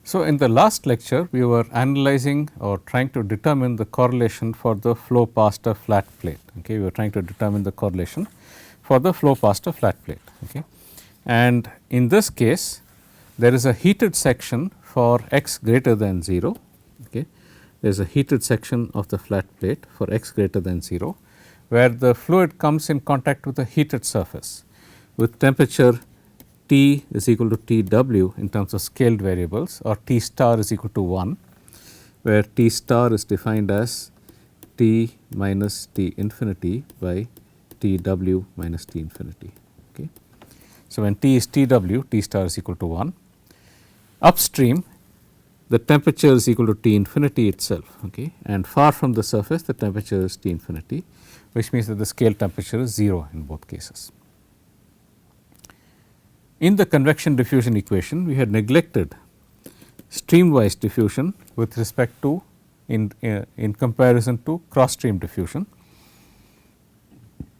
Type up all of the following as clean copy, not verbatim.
So, in the last lecture we were analyzing or trying to determine the correlation for the flow past a flat plate. Okay. We were trying to determine the correlation for the flow past a flat plate. Okay. And in this case there is a heated section for x greater than 0. Okay. There is a heated section of the flat plate for x greater than 0, where the fluid comes in contact with a heated surface with temperature T is equal to T w in terms of scaled variables, or T star is equal to 1, where T star is defined as T minus T infinity by T w minus T infinity. Okay. So, when T is T w, T star is equal to 1. Upstream the temperature is equal to T infinity itself, okay, and far from the surface the temperature is T infinity, which means that the scale temperature is 0 in both cases. In the convection diffusion equation, we had neglected streamwise diffusion with respect to in comparison to cross stream diffusion,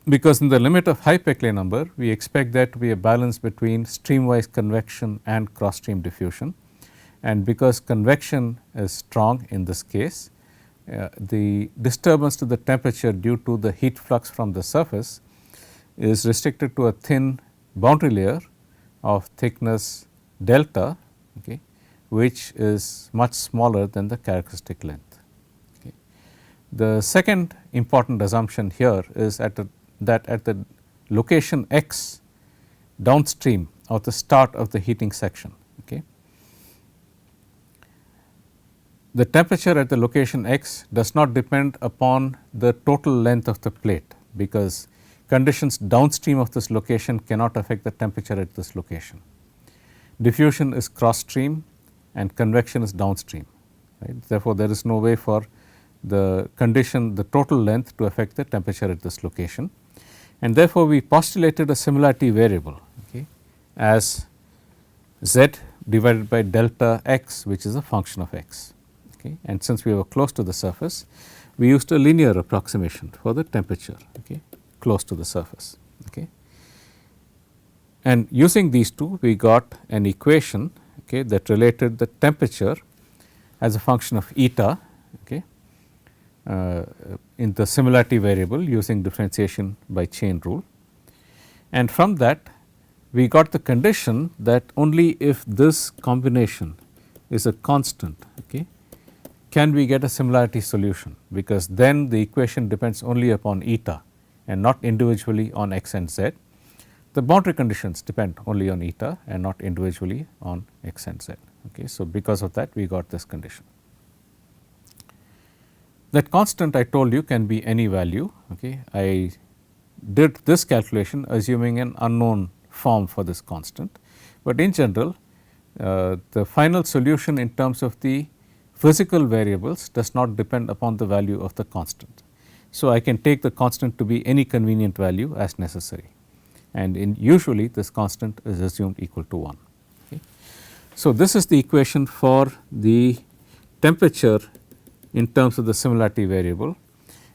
because in the limit of high Peclet number we expect there to be a balance between streamwise convection and cross stream diffusion, and because convection is strong in this case, the disturbance to the temperature due to the heat flux from the surface is restricted to a thin boundary layer of thickness delta, okay, which is much smaller than the characteristic length. Okay. The second important assumption here is that at the location x downstream of the start of the heating section, okay, the temperature at the location x does not depend upon the total length of the plate, because conditions downstream of this location cannot affect the temperature at this location. Diffusion is cross stream and convection is downstream, right. Therefore, there is no way for the condition, the total length, to affect the temperature at this location, and therefore, we postulated a similarity variable, okay, as z divided by delta x, which is a function of x. Okay. And since we were close to the surface, we used a linear approximation for the temperature, okay, close to the surface. Okay. And using these two, we got an equation, okay, that related the temperature as a function of eta, okay, in the similarity variable using differentiation by chain rule. And from that we got the condition that only if this combination is a constant, okay, can we get a similarity solution, because then the equation depends only upon eta and not individually on x and z. The boundary conditions depend only on eta and not individually on x and z. Okay. So, because of that we got this condition. That constant I told you can be any value. Okay. I did this calculation assuming an unknown form for this constant, but in general the final solution in terms of the physical variables does not depend upon the value of the constant. So, I can take the constant to be any convenient value as necessary, and usually this constant is assumed equal to 1. Okay. So, this is the equation for the temperature in terms of the similarity variable,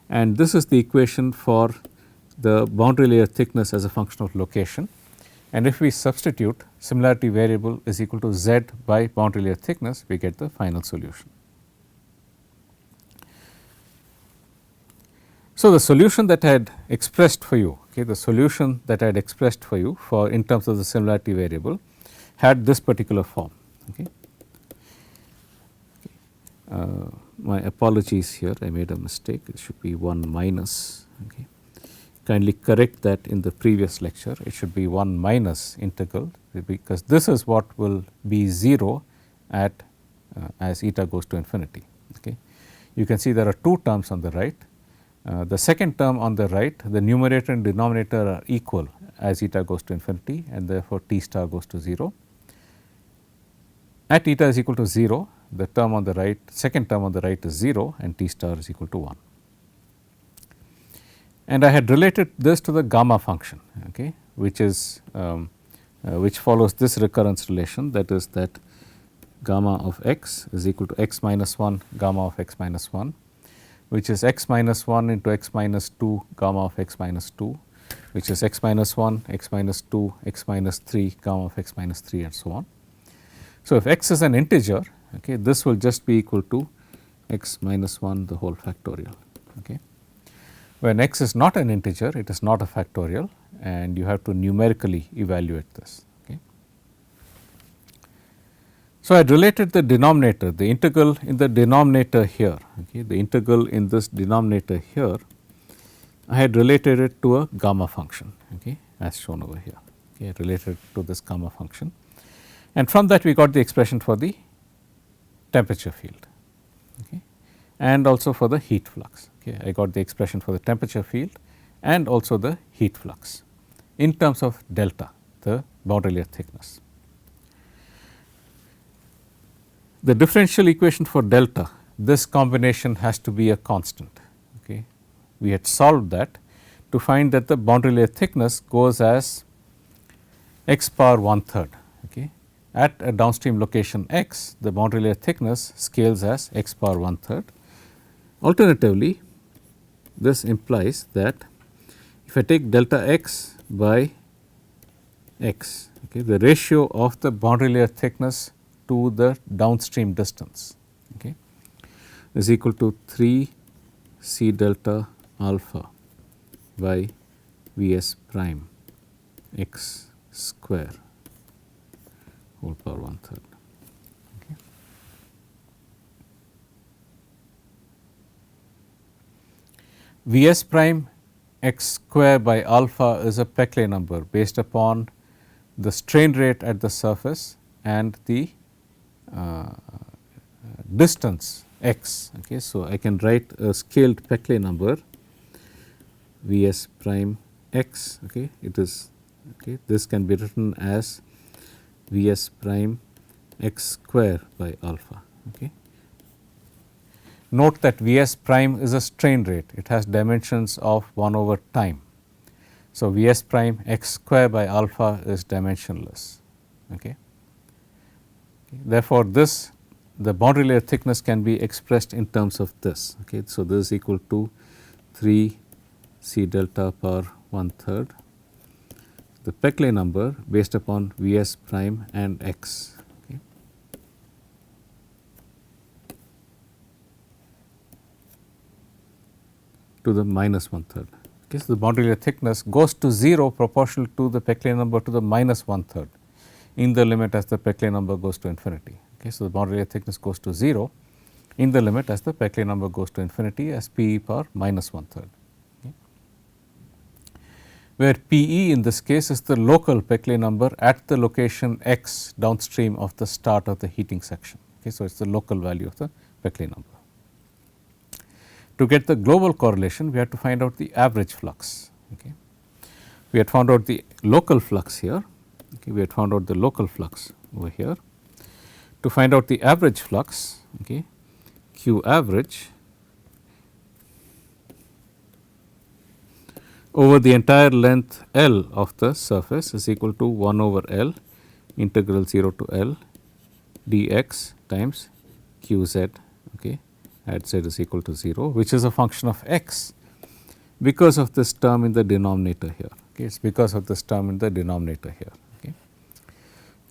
and this is the equation for the boundary layer thickness as a function of location. And if we substitute similarity variable is equal to z by boundary layer thickness, we get the final solution. So, the solution that I had expressed for you, okay, the solution that I had expressed for you for in terms of the similarity variable had this particular form. Okay. My apologies here, I made a mistake, it should be 1 minus. Okay. Kindly correct that in the previous lecture, it should be 1 minus integral, because this is what will be 0 at as eta goes to infinity. Okay. You can see there are two terms on the right. The second term on the right, the numerator and denominator are equal as eta goes to infinity, and therefore, T star goes to 0. At eta is equal to 0, the term on the right, second term on the right is 0 and T star is equal to 1. And I had related this to the gamma function, okay, which is which follows this recurrence relation, that is that gamma of x is equal to x minus 1 gamma of x minus 1, which is x minus 1 into x minus 2 gamma of x minus 2, which is x minus 1, x minus 2, x minus 3 gamma of x minus 3, and so on. So, if x is an integer, Okay. This will just be equal to x minus 1 the whole factorial. Okay. When x is not an integer, it is not a factorial, and you have to numerically evaluate this. Okay. So, I had related the denominator, the integral in the denominator here, okay, the integral in this denominator here, I had related it to a gamma function, okay, as shown over here, okay, related to this gamma function, and from that we got the expression for the temperature field, okay, and also for the heat flux. Okay. I got the expression for the temperature field and also the heat flux in terms of delta, the boundary layer thickness. The differential equation for delta, this combination has to be a constant. Okay. We had solved that to find that the boundary layer thickness goes as x power 1/3. Okay. At a downstream location x, the boundary layer thickness scales as x power 1/3. Alternatively, this implies that if I take delta x by x, okay, the ratio of the boundary layer thickness to the downstream distance, okay, is equal to 3 c delta alpha by V s prime x square whole power 1/3. Okay. V s prime x square by alpha is a Peclet number based upon the strain rate at the surface and the distance x. Okay. So, I can write a scaled Peclet number V s prime x. Okay. It is, okay, this can be written as V s prime x square by alpha. Okay. Note that V s prime is a strain rate, it has dimensions of 1 over time. So, V s prime x square by alpha is dimensionless. Okay. Therefore, this the boundary layer thickness can be expressed in terms of this. Okay. So, this is equal to 3 c delta power 1/3, the Peclet number based upon V s prime and x. Okay. To the minus 1/3. Okay. So, the boundary layer thickness goes to 0 proportional to the Peclet number to the minus 1/3 in the limit as the Peclet number goes to infinity. Okay. So, the boundary layer thickness goes to 0 in the limit as the Peclet number goes to infinity as P e power minus 1/3. Okay. Where P e in this case is the local Peclet number at the location x downstream of the start of the heating section. Okay. So, it is the local value of the Peclet number. To get the global correlation, we have to find out the average flux. Okay. We had found out the local flux here. Okay. We had found out the local flux over here. To find out the average flux, okay, Q average over the entire length L of the surface is equal to 1 over L integral 0 to L dx times q z, okay, at z is equal to 0, which is a function of x because of this term in the denominator here. Okay. It is because of this term in the denominator here. Okay.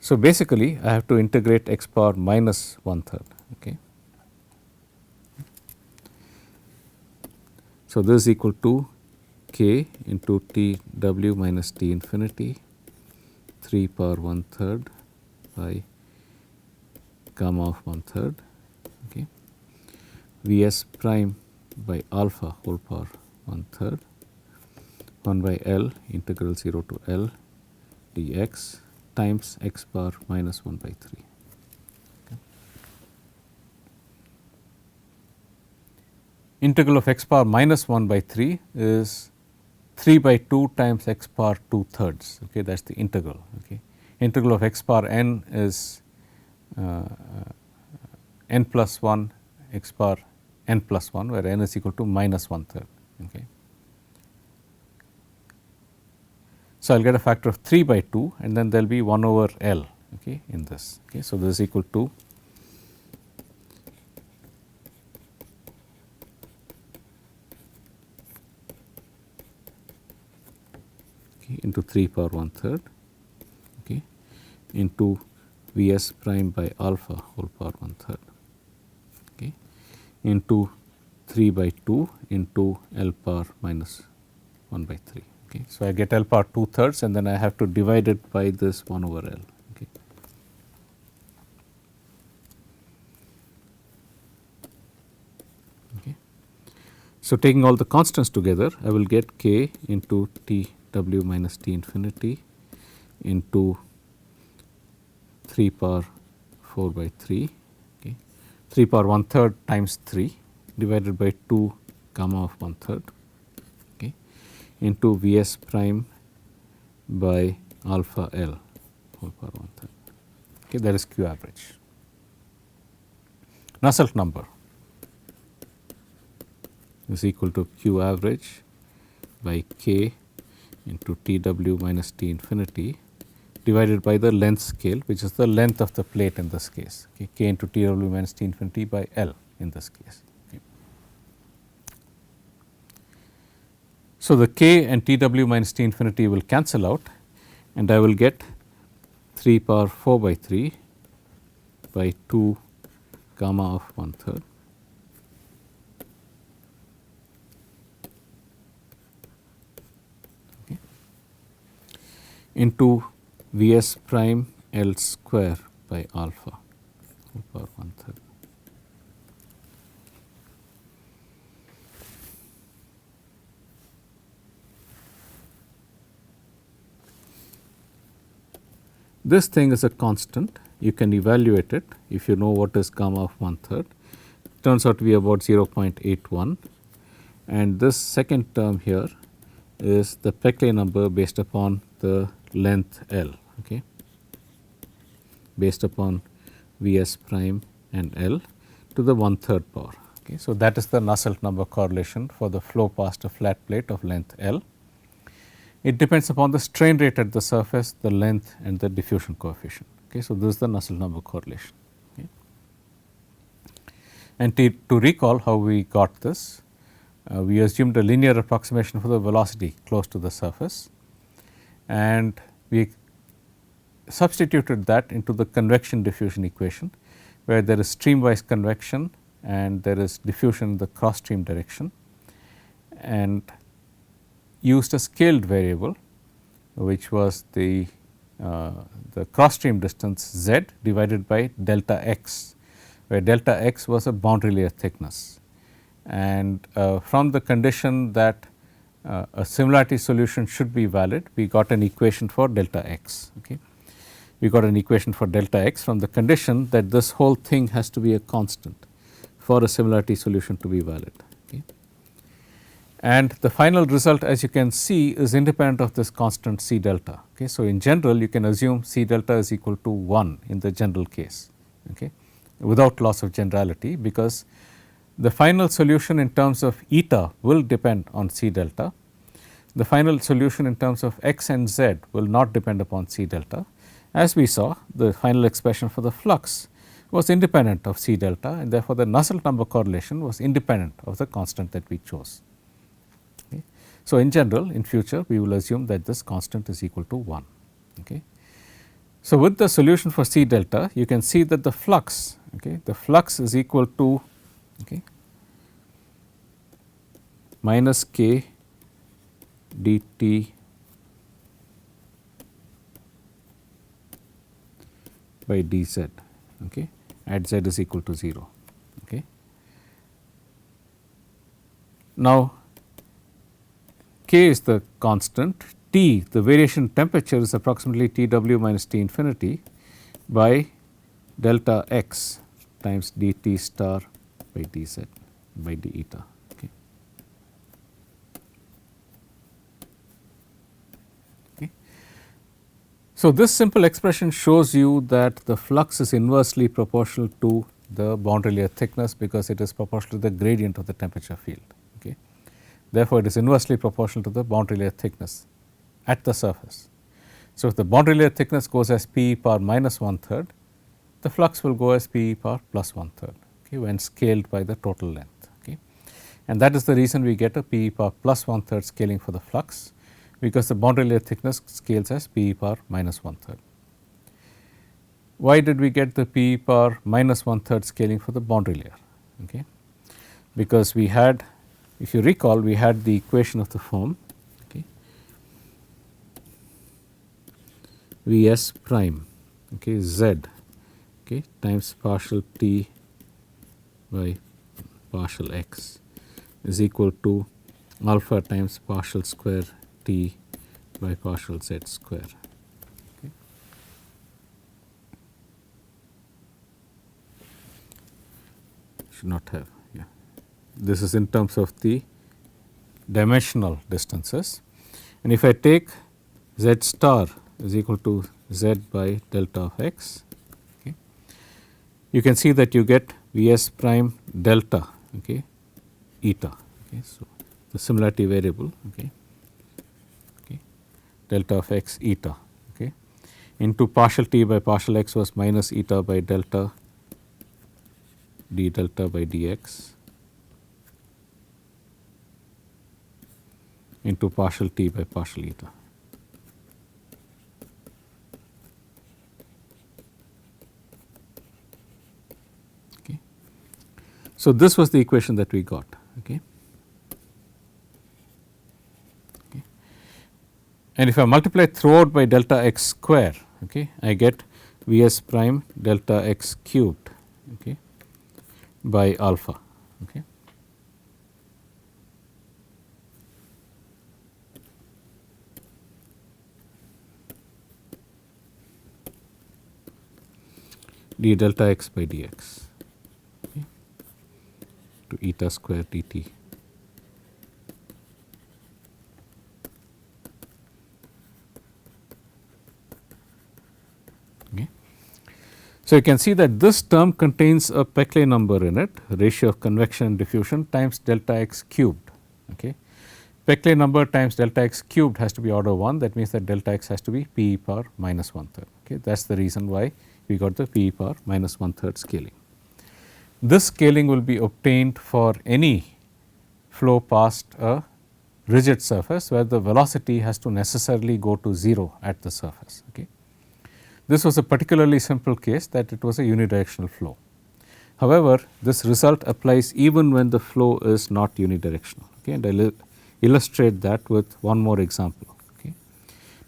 So, basically I have to integrate x power minus 1/3. Okay. So, this is equal to k into t w minus t infinity 3 power 1/3 by gamma of 1/3, okay, V s prime by alpha whole power 1/3 1 by L integral 0 to L dx times x power minus 1 by 3. Okay. Integral of x power minus 1 by 3 is 3 by 2 times x power 2/3. Okay, that is the integral. Okay. Integral of x power n is n plus 1 x power n plus 1, where n is equal to minus 1/3. Okay. So, I will get a factor of 3 by 2 and then there will be 1 over L, okay, in this. Okay. So, this is equal to into 3 power 1/3, okay, into Vs prime by alpha whole power 1/3, okay, into 3 by 2 into L power minus 1 by 3. Okay. So, I get L power 2/3 and then I have to divide it by this 1 over L. Okay. Okay. So, taking all the constants together, I will get k into T w minus T infinity into 3 power 4 by 3, okay, 3 power 1/3 times 3 divided by 2 gamma of 1/3, okay, into Vs prime by alpha L whole power 1/3. Okay, that is Q average. Nusselt number is equal to Q average by k into T w minus T infinity divided by the length scale, which is the length of the plate in this case, okay, k into T w minus T infinity by L in this case. Okay. So, the k and T w minus T infinity will cancel out and I will get 3 power 4 by 3 by 2 gamma of 1/3. Okay. Into Vs prime L square by alpha whole power 1/3. This thing is a constant. You can evaluate it if you know what is gamma of 1/3. It turns out to be about 0.81, and this second term here is the Peclet number based upon the length L, okay, based upon Vs prime and L to the 1/3 power. Okay. So, that is the Nusselt number correlation for the flow past a flat plate of length L. It depends upon the strain rate at the surface, the length and the diffusion coefficient. Okay. So, this is the Nusselt number correlation. Okay. And to recall how we got this, we assumed a linear approximation for the velocity close to the surface, and we substituted that into the convection diffusion equation, where there is streamwise convection and there is diffusion in the cross stream direction, and used a scaled variable which was the cross stream distance z divided by delta x, where delta x was a boundary layer thickness. And from the condition that a similarity solution should be valid, we got an equation for delta x. Okay. We got an equation for delta x from the condition that this whole thing has to be a constant for a similarity solution to be valid. Okay. And the final result, as you can see, is independent of this constant C delta. Okay. So, in general you can assume C delta is equal to 1 in the general case, okay, without loss of generality, because the final solution in terms of eta will depend on C delta. The final solution in terms of x and z will not depend upon C delta. As we saw, the final expression for the flux was independent of C delta, and therefore, the Nusselt number correlation was independent of the constant that we chose. Okay. So, in general, in future we will assume that this constant is equal to 1. Okay. So, with the solution for C delta, you can see that the flux is equal to, okay, minus k dt by dz, okay, at z is equal to 0. Okay. Now, k is the constant, T, the variation temperature, is approximately T w minus T infinity by delta x times dt star by dz by d eta. Okay. Okay. So, this simple expression shows you that the flux is inversely proportional to the boundary layer thickness, because it is proportional to the gradient of the temperature field. Okay. Therefore, it is inversely proportional to the boundary layer thickness at the surface. So, if the boundary layer thickness goes as P power minus 1/3, the flux will go as P power plus 1/3, okay, when scaled by the total length. Okay. And that is the reason we get a P power plus 1/3 scaling for the flux, because the boundary layer thickness scales as P power minus 1/3. why did we get the p power minus 1/3 scaling for the boundary layer? Okay. Because we had, if you recall, we had the equation of the form, okay, V s prime, okay, z, okay, times partial t by partial x is equal to alpha times partial square t by partial z square. Okay. Should not have, yeah. This is in terms of the dimensional distances, and if I take z star is equal to z by delta of x, okay, you can see that you get V s prime delta, okay, eta. Okay. So, the similarity variable, okay, okay, delta of x eta, okay, into partial t by partial x was minus eta by delta d delta by dx into partial t by partial eta. Okay. So, this was the equation that we got. Okay. Okay. And if I multiply throughout by delta x square, okay, I get V s prime delta x cubed, okay, by alpha. Okay. d delta x by dx, okay, to eta square dt. Okay. So, you can see that this term contains a Peclet number in it, ratio of convection and diffusion times delta x cubed. Okay. Peclet number times delta x cubed has to be order 1, that means that delta x has to be p power minus 1/3. Okay. That is the reason why we got the p power minus 1/3 scaling. This scaling will be obtained for any flow past a rigid surface where the velocity has to necessarily go to 0 at the surface. Okay. This was a particularly simple case that it was a unidirectional flow. However, this result applies even when the flow is not unidirectional. Okay. And I will illustrate that with one more example, okay,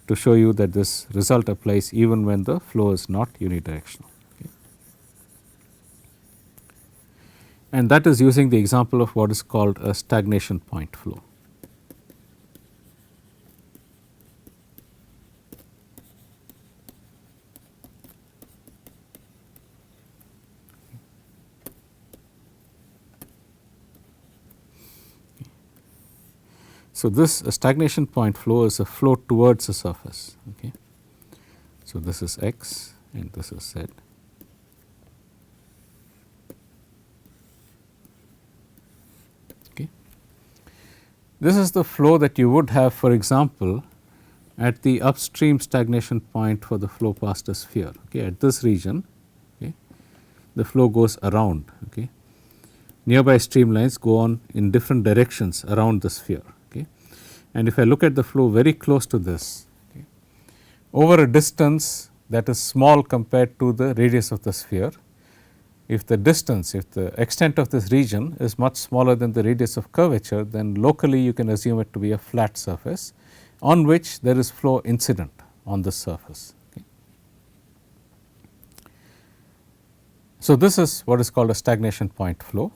to show you that this result applies even when the flow is not unidirectional. Okay. And that is using the example of what is called a stagnation point flow. So, this stagnation point flow is a flow towards a surface. Okay. So, this is x and this is z. Okay. This is the flow that you would have, for example, at the upstream stagnation point for the flow past a sphere. Okay. At this region, okay, the flow goes around. Okay. Nearby streamlines go on in different directions around the sphere. And if I look at the flow very close to this, okay, over a distance that is small compared to the radius of the sphere, if the distance, if the extent of this region is much smaller than the radius of curvature, then locally you can assume it to be a flat surface on which there is flow incident on this surface. Okay. So, this is what is called a stagnation point flow,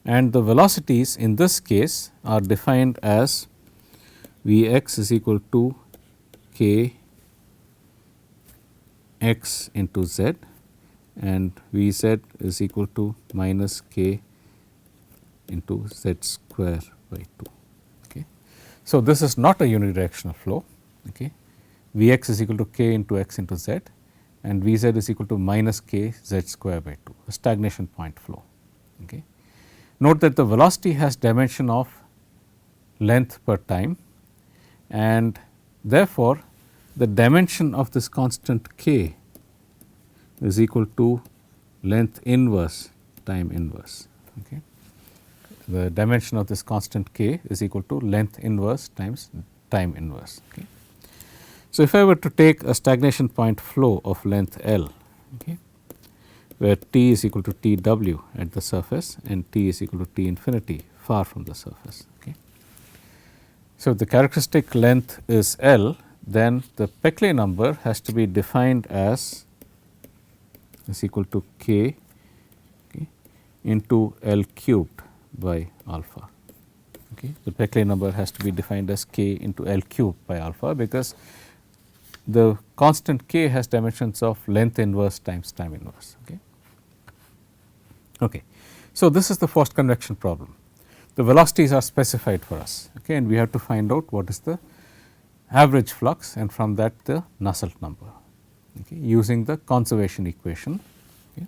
and the velocities in this case are defined as V x is equal to k x into z and V z is equal to minus k into z square by 2. Okay. So, this is not a unidirectional flow. Okay. V x is equal to k into x into z and V z is equal to minus k z square by 2, a stagnation point flow. Okay. Note that the velocity has dimension of length per time, and therefore, the dimension of this constant k is equal to length inverse time inverse. Okay. The dimension of this constant k is equal to length inverse times time inverse. Okay. So, if I were to take a stagnation point flow of length L, okay, where t is equal to T w at the surface and t is equal to T infinity far from the surface. Okay. So, if the characteristic length is L, then the Peclet number has to be defined as is equal to k, okay, into L cubed by alpha. Okay. The Peclet number has to be defined as k into L cubed by alpha, because the constant k has dimensions of length inverse times time inverse. Okay. Okay. So, this is the forced convection problem. The velocities are specified for us, okay, and we have to find out what is the average flux, and from that the Nusselt number, okay, using the conservation equation. Okay.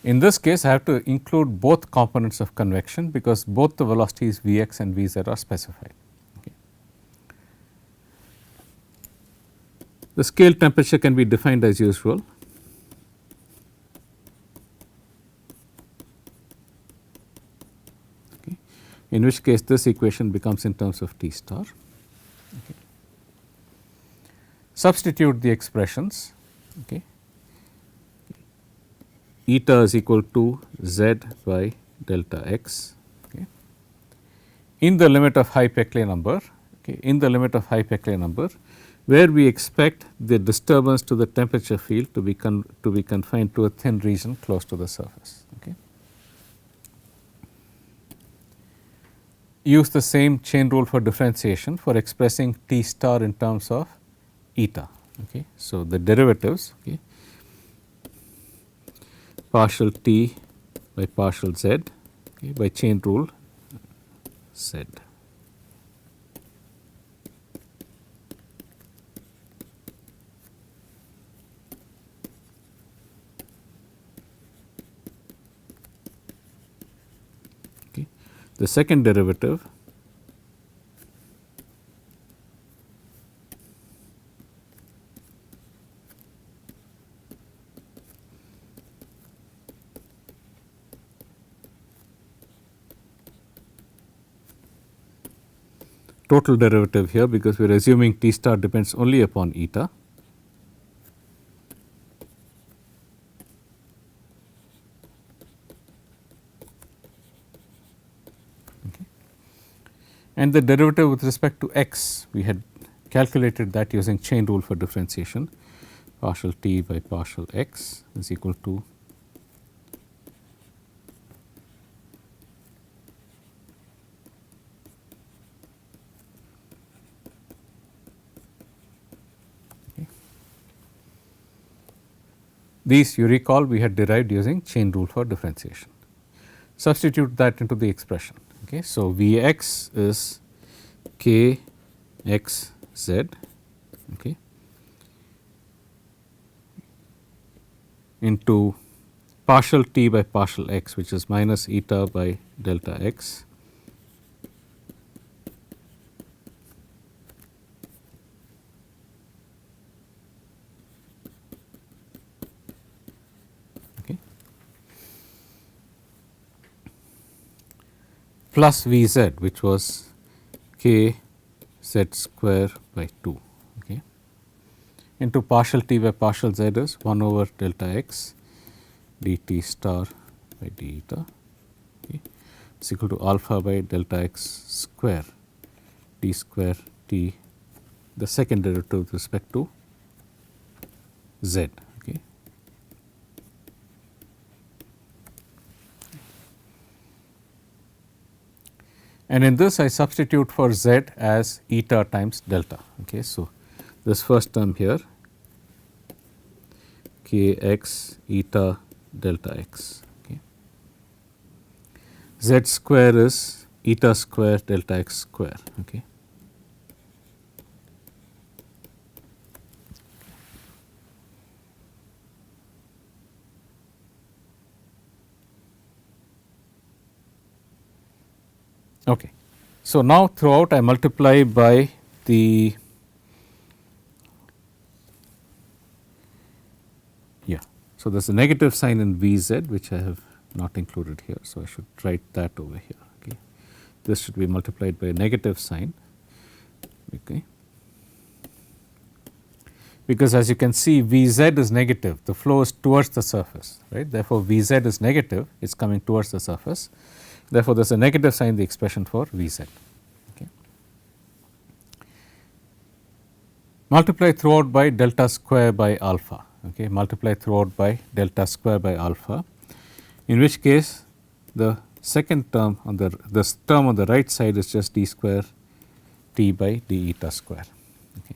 In this case, I have to include both components of convection, because both the velocities V x and V z are specified. Okay. The scale temperature can be defined as usual. Okay. In which case, this equation becomes in terms of T star. Okay. Substitute the expressions. Okay. Eta is equal to z by delta x, okay, in the limit of high Peclet number, okay, in the limit of high Peclet number, where we expect the disturbance to the temperature field to be confined to a thin region close to the surface. Okay. Use the same chain rule for differentiation for expressing T star in terms of eta. Okay. So, the derivatives, okay, partial T by partial Z, okay, by chain rule Z. Okay. The second derivative total derivative here, because we are assuming T star depends only upon eta. Okay. And the derivative with respect to x, we had calculated that using chain rule for differentiation. Partial T by partial x is equal to these, you recall, we had derived using chain rule for differentiation. Substitute that into the expression. Okay. So, V x is k x z, okay, into partial T by partial x, which is minus eta by delta x, okay, plus V z, which was k z square by 2, okay, into partial T by partial z is 1 over delta x dt star by d eta, okay, is equal to alpha by delta x square d square t, the second derivative with respect to z. Okay. And in this I substitute for z as eta times delta. Okay. So, this first term here k x eta delta x, okay. Z square is eta square delta x square. Okay. Okay. So, now throughout I multiply by the So, there is a negative sign in Vz which I have not included here. So, I should write that over here. Okay. This should be multiplied by a negative sign, okay, because as you can see Vz is negative, the flow is towards the surface, right. Therefore, Vz is negative, it is coming towards the surface. Therefore, there is a negative sign in the expression for Vz. Okay. Multiply throughout by delta square by alpha. Okay, multiply throughout by delta square by alpha, in which case the second term on this term on the right side is just d square t by d eta square. Okay.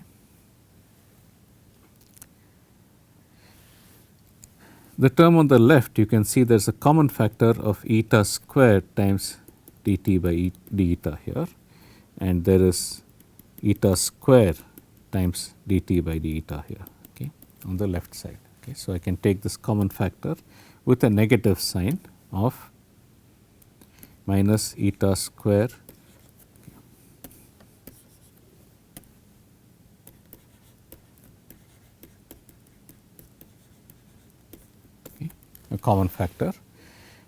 The term on the left, you can see there is a common factor of eta square times dt by d eta here, and there is eta square times dt by d eta here on the left side. Okay. So, I can take this common factor with a negative sign of minus eta square a common factor,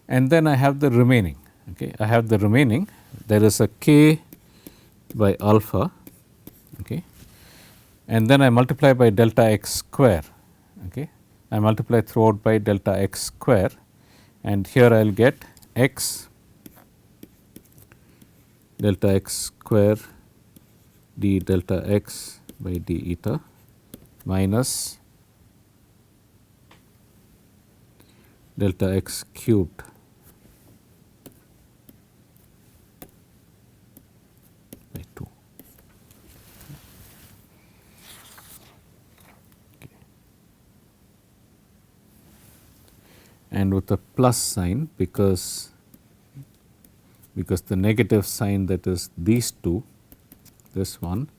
and then I have the remaining. Okay. I have the remaining, there is a k by alpha, okay, and then I multiply by delta x square. Okay. I multiply throughout by delta x square, and here I will get x delta x square d delta x by d eta minus delta x cubed by 2. Okay. And with a plus sign, because the negative sign, that is these two, this one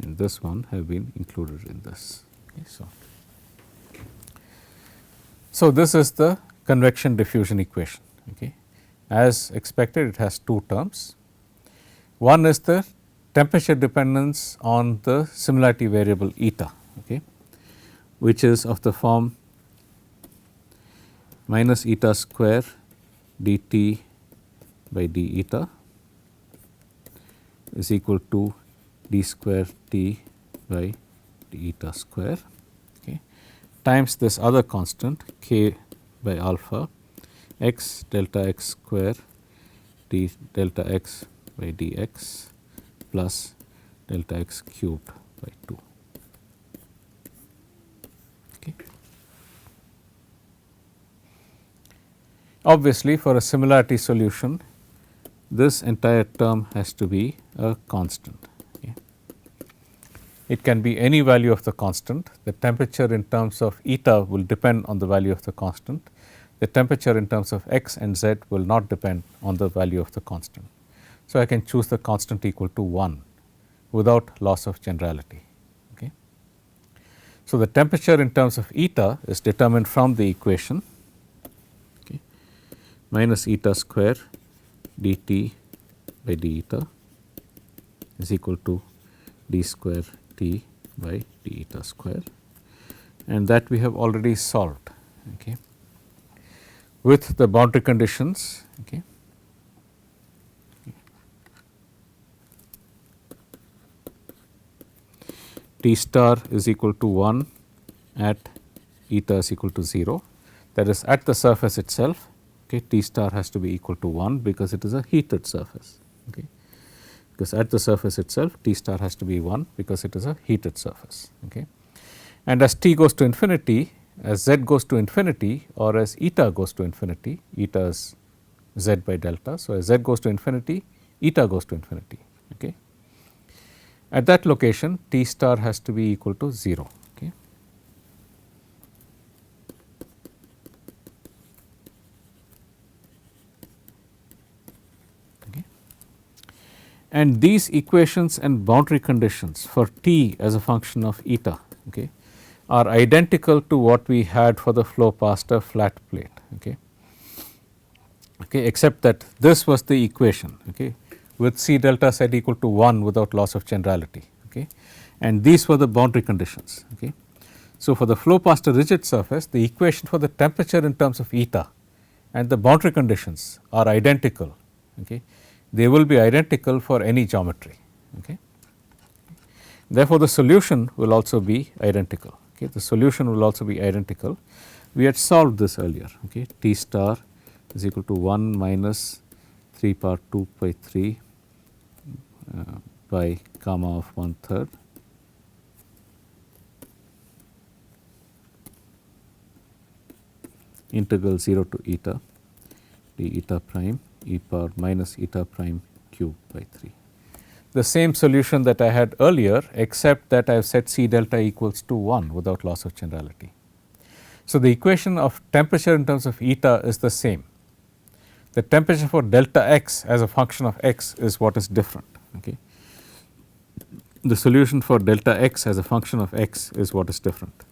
and this one, have been included in this. Okay, so this is the convection diffusion equation. Okay. As expected, it has two terms. One is the temperature dependence on the similarity variable eta, okay, which is of the form minus eta square dt by d eta is equal to d square t by d eta square, okay, times this other constant k by alpha x delta x square d delta x by dx plus delta x cubed by 2. Okay. Obviously, for a similarity solution, this entire term has to be a constant. Okay. It can be any value of the constant. The temperature in terms of eta will depend on the value of the constant. The temperature in terms of x and z will not depend on the value of the constant. So, I can choose the constant equal to 1 without loss of generality. Okay. So, the temperature in terms of eta is determined from the equation, okay, minus eta square dt by d eta is equal to d square t by d eta square, and that we have already solved, okay, with the boundary conditions. Okay. T star is equal to 1 at eta is equal to 0, that is at the surface itself. Okay, T star has to be equal to 1 because it is a heated surface. Okay. Because at the surface itself T star has to be 1 because it is a heated surface. Okay. And as t goes to infinity, as z goes to infinity, or as eta goes to infinity, eta is z by delta. So, as z goes to infinity, eta goes to infinity. Okay. At that location, T star has to be equal to 0. Okay. Okay. And these equations and boundary conditions for T as a function of eta, okay, are identical to what we had for the flow past a flat plate. Okay. Okay, except that this was the equation. Okay. with C delta set equal to 1 without loss of generality. Okay. And these were the boundary conditions. Okay. So, for the flow past a rigid surface, the equation for the temperature in terms of eta and the boundary conditions are identical. Okay. They will be identical for any geometry. Okay. Therefore, the solution will also be identical. Okay. The solution will also be identical. We had solved this earlier. Okay. T star is equal to 1 minus 3 power 2 by 3 by gamma of 1/3 integral 0 to eta d eta prime e power minus eta prime cube by 3. The same solution that I had earlier, except that I have set C delta equals to 1 without loss of generality. So, the equation of temperature in terms of eta is the same. The temperature for delta x as a function of x is what is different. Okay. The solution for delta x as a function of x is what is different.